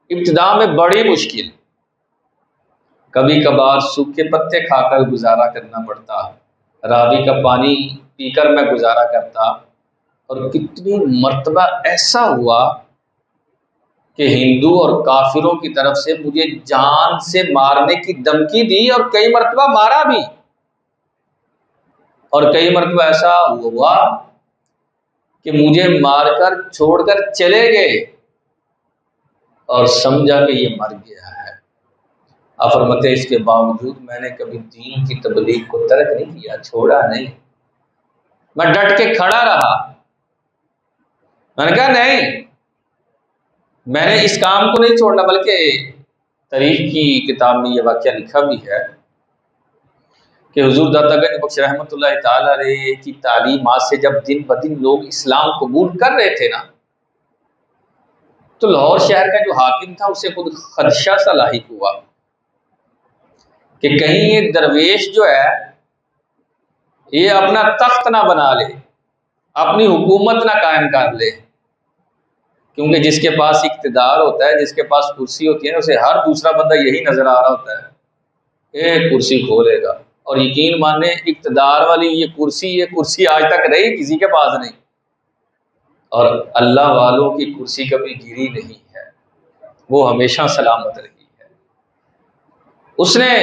ابتدا میں بڑی مشکل، کبھی کبھار سوکھے پتے کھا کر گزارا کرنا پڑتا، راوی کا پانی پی کر میں گزارا کرتا، اور کتنی مرتبہ ایسا ہوا کہ ہندو اور کافروں کی طرف سے مجھے جان سے مارنے کی دھمکی دی، اور کئی مرتبہ مارا بھی، اور کئی مرتبہ ایسا ہوا کہ مجھے مار کر چھوڑ کر چلے گئے اور سمجھا کہ یہ مر گیا ہے۔ آپ فرماتے ہیں اس کے باوجود میں نے کبھی دین کی تبلیغ کو ترک نہیں کیا، چھوڑا نہیں، میں ڈٹ کے کھڑا رہا۔ میں نے کہا نہیں، میں نے اس کام کو نہیں چھوڑنا، بلکہ تاریخ کی کتاب میں یہ واقعہ لکھا بھی ہے کہ حضور داتا گنج بخش رحمۃ اللہ تعالی علیہ کی تعلیمات سے جب دن بدن لوگ اسلام قبول کر رہے تھے نا، تو لاہور شہر کا جو حاکم تھا اسے خود خدشہ سا لاحق ہوا کہ کہیں یہ درویش جو ہے یہ اپنا تخت نہ بنا لے، اپنی حکومت نہ قائم کر لے، کیونکہ جس کے پاس اقتدار ہوتا ہے، جس کے پاس کرسی ہوتی ہے، اسے ہر دوسرا بندہ یہی نظر آ رہا ہوتا ہے، ایک کرسی کھولے گا، اور یقین مانے اقتدار والی یہ کرسی آج تک رہی کسی کے پاس نہیں، اور اللہ والوں کی کرسی کبھی گری نہیں ہے، وہ ہمیشہ سلامت رہی ہے۔ اس نے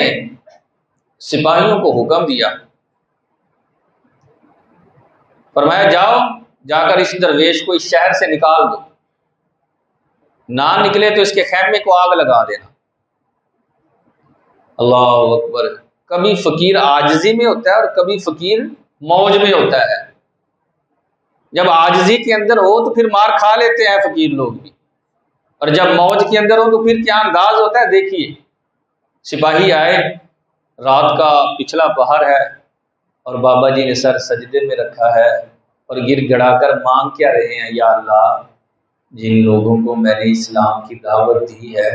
سپاہیوں کو حکم دیا، فرمایا جاؤ، جا کر اس درویش کو اس شہر سے نکال دو، نہ نکلے تو اس کے خیمے کو آگ لگا دینا۔ اللہ اکبر! کبھی فقیر عاجزی میں ہوتا ہے اور کبھی فقیر موج میں ہوتا ہے۔ جب عاجزی کے اندر ہو تو پھر مار کھا لیتے ہیں فقیر لوگ بھی، اور جب موج کے اندر ہو تو پھر کیا انداز ہوتا ہے۔ دیکھیے سپاہی آئے، رات کا پچھلا پہر ہے، اور بابا جی نے سر سجدے میں رکھا ہے اور گر گڑا کر مانگ کیا رہے ہیں، یا اللہ جن لوگوں کو میں نے اسلام کی دعوت دی ہے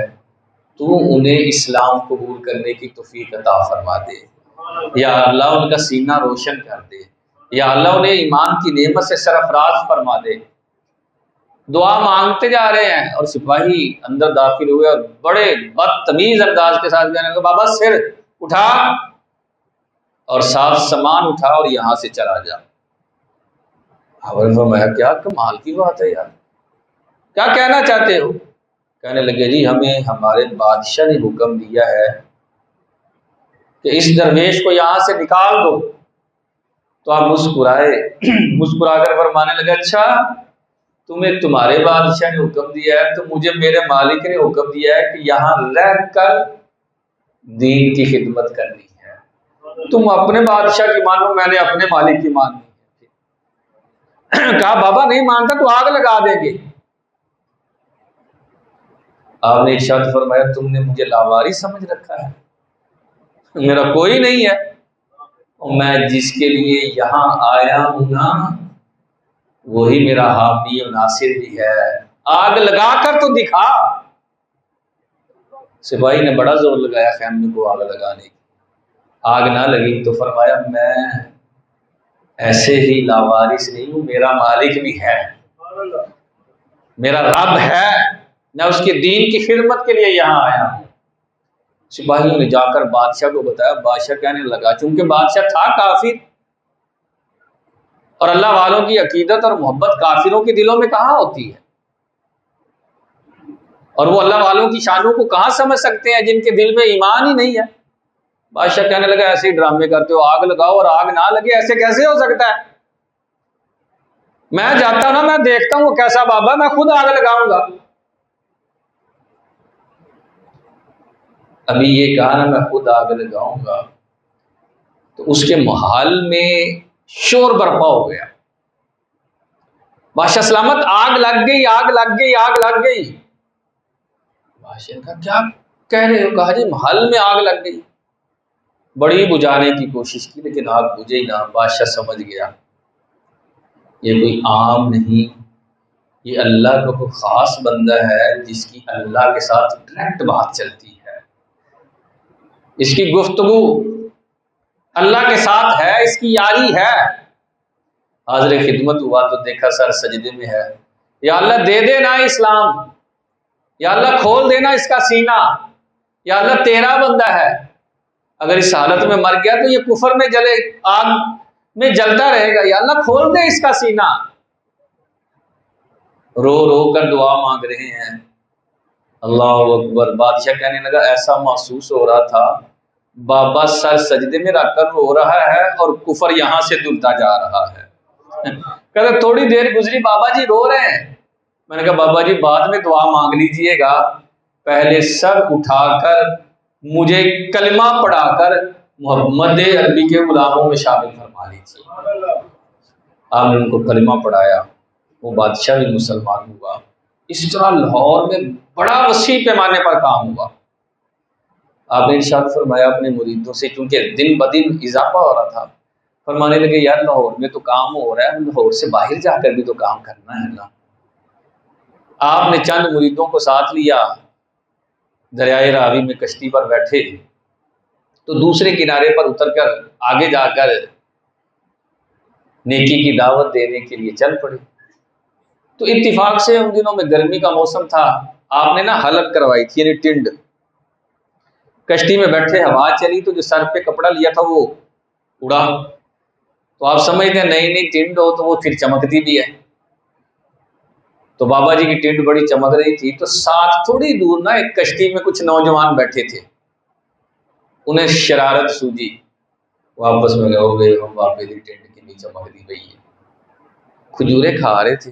تو انہیں اسلام قبول کرنے کی توفیق عطا فرما دے، یا اللہ ان کا سینہ روشن کر دے، یا اللہ انہیں ایمان کی نعمت سے سرفراز فرما دے۔ دعا مانگتے جا رہے ہیں، اور سپاہی اندر داخل ہوئے اور بڑے بدتمیز انداز کے ساتھ کہنے لگے بابا سر اٹھا اور ساتھ سامان اٹھا اور یہاں سے چلا جا۔ میں کیا کمال کی بات ہے یار، کیا کہنا چاہتے ہو؟ کہنے لگے جی ہمیں ہمارے بادشاہ نے حکم دیا ہے کہ اس درویش کو یہاں سے نکال دو۔ تو آپ مسکرائے، مسکرا کر فرمانے لگے اچھا تمہیں تمہارے بادشاہ نے حکم دیا ہے، تو مجھے میرے مالک نے حکم دیا ہے کہ یہاں رہ کر دین کی خدمت کرنی ہے۔ تم اپنے بادشاہ کی مانو، میں نے اپنے مالک کی ماننی ہے۔ کہا بابا نہیں مانتا تو آگ لگا دیں گے۔ آپ نے ارشاد فرمایا تم نے مجھے لاواری سمجھ رکھا ہے، میرا کوئی نہیں ہے، اور میں جس کے لیے یہاں آیا ہوں نا وہی میرا حامی و ناصر بھی ہے، آگ لگا کر تو دکھا۔ سپاہی نے بڑا زور لگایا خیمے کو آگ لگانے کی، آگ نہ لگی تو فرمایا میں ایسے ہی لاوارث نہیں ہوں، میرا مالک بھی ہے، میرا رب ہے، میں اس کے دین کی خدمت کے لیے یہاں آیا ہوں۔ سپاہیوں نے جا کر بادشاہ کو بتایا، بادشاہ کہنے لگا، چونکہ بادشاہ تھا کافر، اور اللہ والوں کی عقیدت اور محبت کافروں کے دلوں میں کہاں ہوتی ہے، اور وہ اللہ والوں کی شانوں کو کہاں سمجھ سکتے ہیں جن کے دل میں ایمان ہی نہیں ہے۔ بادشاہ کہنے لگا ایسے ہی ڈرامے کرتے ہو، آگ لگاؤ اور آگ نہ لگے، ایسے کیسے ہو سکتا ہے؟ میں جاتا نا، میں دیکھتا ہوں کیسا بابا، میں خود آگ لگاؤں گا۔ ابھی یہ کہا نا میں خود آگ لگاؤں گا، تو اس کے محل میں شور برپا ہو گیا، بادشاہ سلامت آگ لگ گئی، آگ لگ گئی، آگ لگ گئی۔ بادشاہ کا کیا کہہ رہے ہو؟ کہا جی محل میں آگ لگ گئی۔ بڑی بجھانے کی کوشش کی لیکن آگ بجھے ہی نہ۔ بادشاہ سمجھ گیا یہ کوئی عام نہیں، یہ اللہ کا کوئی خاص بندہ ہے جس کی اللہ کے ساتھ ڈائریکٹ بات چلتی ہے، اس کی گفتگو اللہ کے ساتھ ہے، اس کی یاری ہے۔ حاضر خدمت ہوا تو دیکھا سر سجدے میں ہے، یا اللہ دے دے نا اسلام، یا اللہ کھول دینا اس کا سینہ، یا اللہ تیرا بندہ ہے، اگر اس حالت میں مر گیا تو یہ کفر میں جلے، آگ میں جلتا رہے گا، یا اللہ کھول دے اس کا سینہ۔ رو رو کر دعا مانگ رہے ہیں۔ اللہ اکبر، بادشاہ کہنے لگا ایسا محسوس ہو رہا تھا بابا سر سجدے میں رکھ کر رو رہا ہے اور کفر یہاں سے دلتا جا رہا ہے۔ کہتے تھوڑی دیر گزری، بابا جی رو رہے ہیں۔ میں نے کہا بابا جی بعد میں دعا مانگ لیجئے گا، پہلے سر اٹھا کر مجھے کلمہ پڑھا کر محمد عربی کے غلاموں میں شامل فرما لیجیے۔ آپ نے ان کو کلمہ پڑھایا، وہ بادشاہ بھی مسلمان ہوا۔ اس طرح لاہور میں بڑا وسیع پیمانے پر کام ہوا۔ آپ نے ارشاد فرمایا اپنے مریدوں سے، کیونکہ دن بدن اضافہ ہو رہا تھا، فرمانے لگے یار لاہور میں تو کام ہو رہا ہے، لاہور سے باہر جا کر بھی تو کام کرنا ہے نا۔ آپ نے چند مریدوں کو ساتھ لیا، دریائے راوی میں کشتی پر بیٹھے تو دوسرے کنارے پر اتر کر آگے جا کر نیکی کی دعوت دینے کے لیے چل پڑے۔ تو اتفاق سے ان دنوں میں گرمی کا موسم تھا، آپ نے نا حلق کروائی تھی، یعنی ٹنڈ۔ کشتی میں بیٹھے، ہوا چلی تو جو سر پہ کپڑا لیا تھا وہ اڑا، تو آپ سمجھتے ہیں نہیں ٹنڈ ہو تو وہ پھر چمکتی بھی ہے، تو بابا جی کی ٹنڈ بڑی چمک رہی تھی، تو ساتھ تھوڑی دور نا ایک کشتی میں کچھ نوجوان بیٹھے تھے، انہیں شرارت سوجی، واپس میں گئے ہو گئے ہم بابے کی ٹنڈ کی نہیں چمک دی گئی ہے۔ کھجوریں کھا رہے تھے،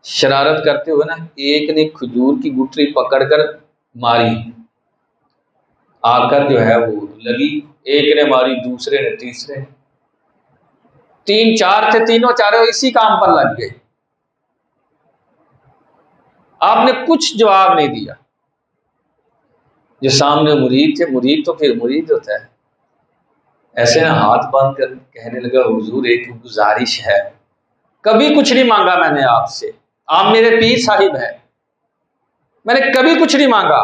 شرارت کرتے ہوئے نا ایک نے کھجور کی گٹری پکڑ کر ماری، آ کر جو ہے وہ لگی، ایک نے ماری، دوسرے نے، تیسرے نے، تین چار تھے، تینوں چاروں اسی کام پر لگ گئے۔ آپ نے کچھ جواب نہیں دیا۔ جو سامنے مرید تھے، مرید تو پھر مرید ہوتا ہے، ایسے نہ ہاتھ باندھ کر کہنے لگا حضور ایک گزارش ہے، کبھی کچھ نہیں مانگا میں نے آپ سے، آپ میرے پیر صاحب ہیں، میں نے کبھی کچھ نہیں مانگا،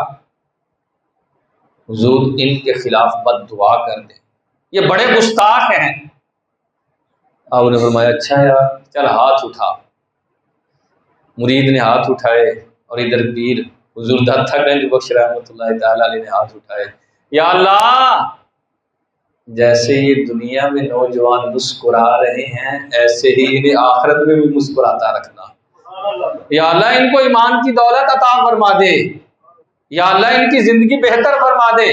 حضور ان کے خلاف بد دعا کر دیں، یہ بڑے گستاخ ہیں۔ آپ نے فرمایا اچھا یار چل ہاتھ اٹھا۔ مرید نے ہاتھ اٹھائے اور ادھر پیر حضور داتا گنج بخش رحمۃ اللہ تعالی علیہ نے ہاتھ اٹھائے، یا اللہ جیسے یہ دنیا میں نوجوان مسکرا رہے ہیں ایسے ہی انہیں آخرت میں بھی مسکراتا رکھنا، یا اللہ ان کو ایمان کی دولت عطا فرما دے، یا اللہ ان کی زندگی بہتر فرما دے۔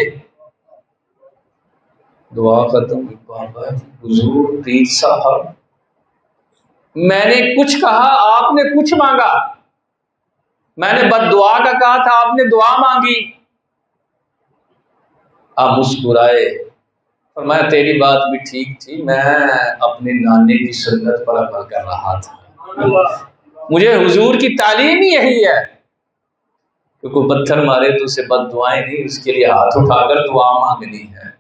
دعا ختم ہوئی، بابا حضور پیر صاحب میں نے کچھ کہا آپ نے کچھ مانگا، میں نے بد دعا کا کہا تھا آپ نے دعا مانگی۔ آپ مسکرائے، فرمایا تیری بات بھی ٹھیک تھی، میں اپنے نانے کی سنت پر عمل کر رہا تھا، مجھے حضور کی تعلیم ہی یہی ہے کہ کوئی پتھر مارے تو اسے بد دعائیں نہیں، اس کے لیے ہاتھ اٹھا کر دعا مانگنی ہے۔